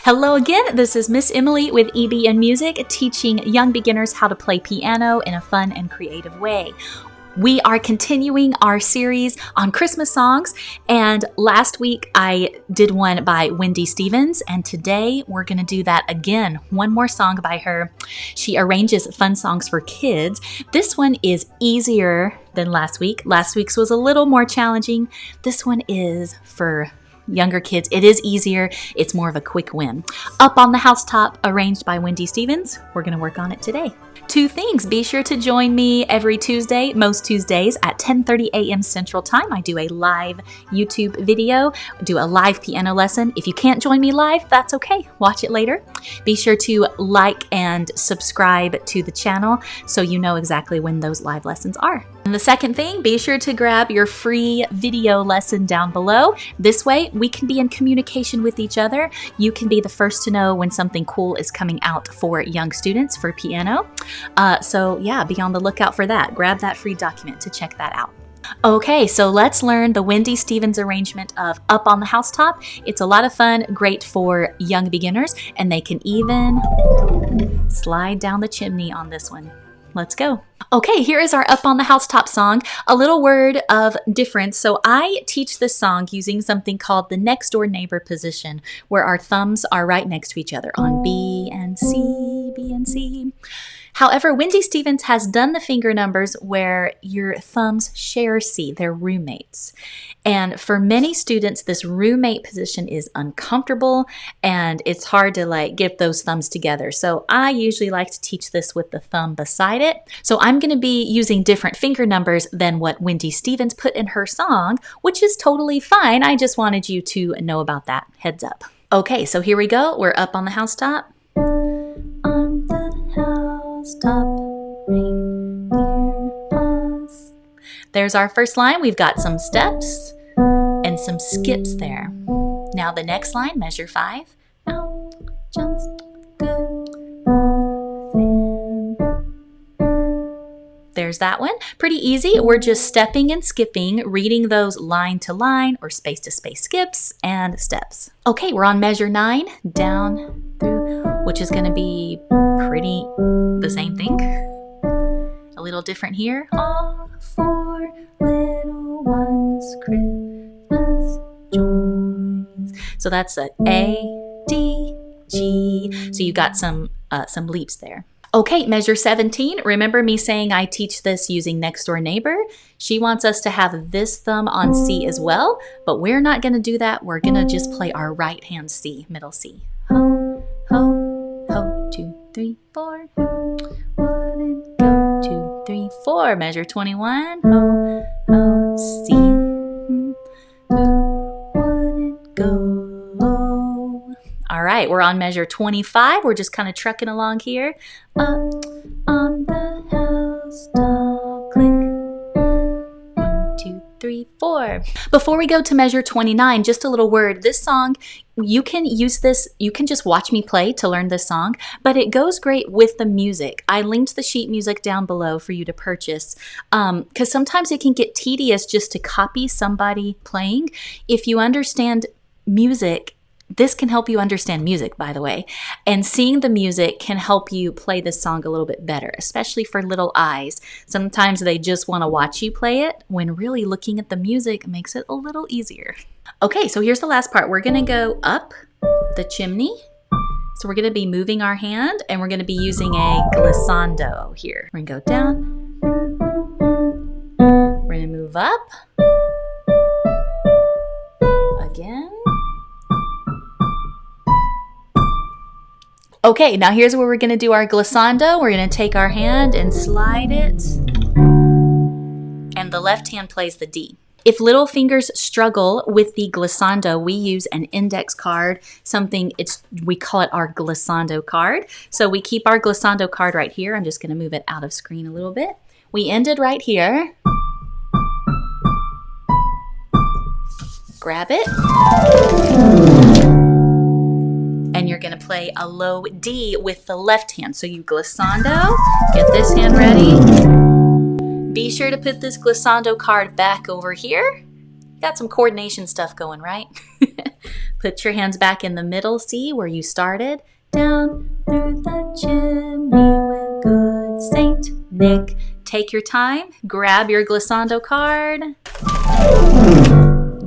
Hello again, this is Miss Emily with EBN Music, teaching young beginners how to play piano in a fun and creative way. We are continuing our series on Christmas songs, and last week I did one by Wendy Stevens, and today we're going to do that again. One more song by her. She arranges fun songs for kids. This one is easier than last week. Last week's was a little more challenging. This one is for younger kids. It is easier. It's more of a quick win. Up on the Housetop, arranged by Wendy Stevens. We're going to work on it today. Two things. Be sure to join me every Tuesday, most Tuesdays at 10:30 a.m. Central Time. I do a live YouTube video, do a live piano lesson. If you can't join me live, that's okay. Watch it later. Be sure to like and subscribe to the channel so you know exactly when those live lessons are. And the second thing, be sure to grab your free video lesson down below. This way, we can be in communication with each other. You can be the first to know when something cool is coming out for young students for piano. So yeah, be on the lookout for that. Grab that free document to check that out. Okay, so let's learn the Wendy Stevens arrangement of Up on the Housetop. It's a lot of fun, great for young beginners, and they can even slide down the chimney on this one. Let's go. Okay, here is our Up on the Housetop song. A little word of difference. So I teach this song using something called the next door neighbor position, where our thumbs are right next to each other on B and C, B and C. However, Wendy Stevens has done the finger numbers where your thumbs share C, they're roommates. And for many students, this roommate position is uncomfortable and it's hard to get those thumbs together. So I usually like to teach this with the thumb beside it. So I'm going to be using different finger numbers than what Wendy Stevens put in her song, which is totally fine. I just wanted you to know about that. Heads up. Okay, so here we go. We're up on the housetop. On the housetop, reindeer paws. There's our first line. We've got some steps and some skips there. Now the next line, measure 5. Out jumps good wolf. There's that one. Pretty easy. We're just stepping and skipping, reading those line to line or space to space skips and steps. Okay, we're on measure 9, down through, which is going to be pretty the same thing. A little different here. All for little ones Christmas joys. So that's a D, G. So you got some leaps there. Okay, measure 17. Remember me saying I teach this using next door neighbor? She wants us to have this thumb on C as well, but we're not going to do that. We're going to just play our right hand C, middle C. Ho, ho, ho, 2, 3, 4. Wouldn't go 2, 3, 4. Measure 21. Ho, ho, C. Wouldn't go. All right, we're on measure 25. We're just kind of trucking along here. Up on the housetop, click. 1, 2, 3, 4. Before we go to measure 29, just a little word. This song, you can use this, you can just watch me play to learn this song, but it goes great with the music. I linked the sheet music down below for you to purchase because sometimes it can get tedious just to copy somebody playing. If you understand music, this can help you understand music, by the way, and seeing the music can help you play this song a little bit better, especially for little eyes. Sometimes they just want to watch you play it when really looking at the music makes it a little easier. Okay, so here's the last part. We're going to go up the chimney. So we're going to be moving our hand and we're going to be using a glissando here. We're going to go down. We're going to move up. Again. Okay, now here's where we're going to do our glissando. We're going to take our hand and slide it, and the left hand plays the D. If little fingers struggle with the glissando, we use an index card, we call it our glissando card. So we keep our glissando card right here. I'm just going to move it out of screen a little bit. We ended right here. Grab it. And you're going to play a low D with the left hand. So you glissando, get this hand ready. Be sure to put this glissando card back over here. got some coordination stuff going, right? Put your hands back in the middle, see where you started. Down through the chimney went good Saint Nick. Take your time, grab your glissando card.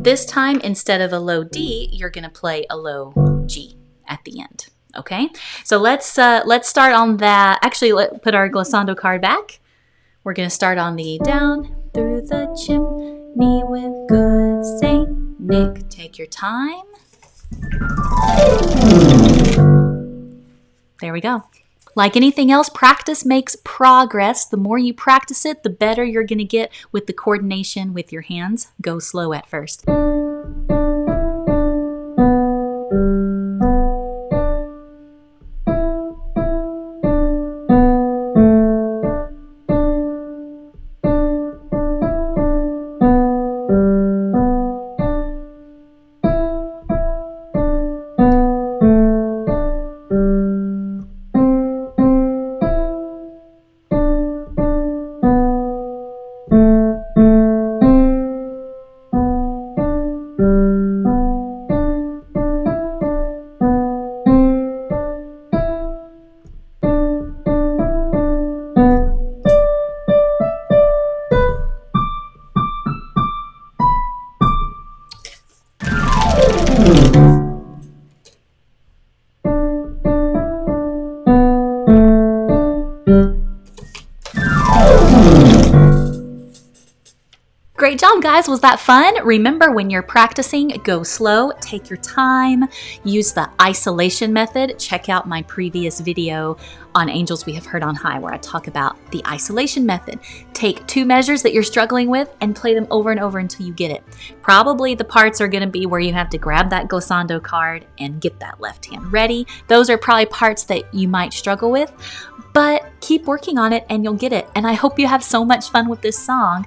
This time, instead of a low D, you're gonna play a low G at the end. Okay, so let's start on that. Actually, let's put our glissando card back. We're gonna start on the down through the chimney with good Saint Nick. Take your time. There we go. Like anything else, practice makes progress. The more you practice it, the better you're going to get with the coordination with your hands. Go slow at first. Great job, guys. Was that fun? Remember, when you're practicing, go slow, take your time, use the isolation method. Check out my previous video on Angels We Have Heard on High, where I talk about the isolation method. Take 2 measures that you're struggling with and play them over and over until you get it. Probably the parts are going to be where you have to grab that glissando card and get that left hand ready. Those are probably parts that you might struggle with, but keep working on it and you'll get it. And I hope you have so much fun with this song.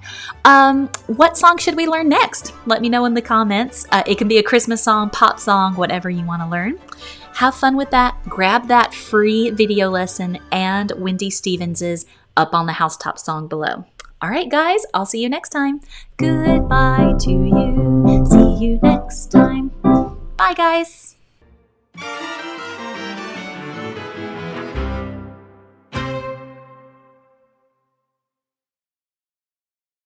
What song should we learn next? Let me know in the comments. It can be a Christmas song, pop song, whatever you want to learn. Have fun with that. Grab that free video lesson and Wendy Stevens's up on the Housetop song below. All right, guys, I'll see you next time. Goodbye to you. See you next time. Bye, guys.